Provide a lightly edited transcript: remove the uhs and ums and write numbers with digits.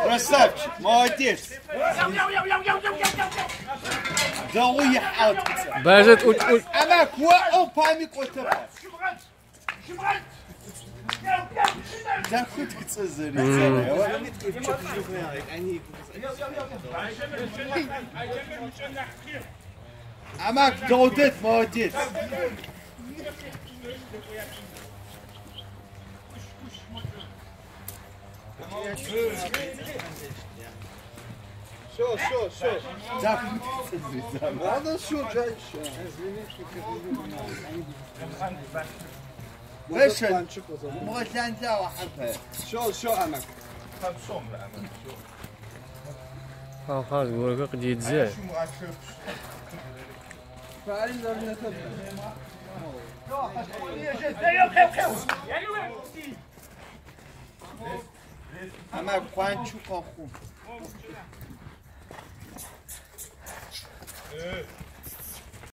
Красавчик, молодец. Да уехал. Бежит, Она память отца. Да хоть Цезарь. Амак, молодец, молодец. Все. Надо все, дальше. Вышел. Можно нельзя وحبها. شو أمك. خلاص قولك قديد زين. أمك قانشو قاخون.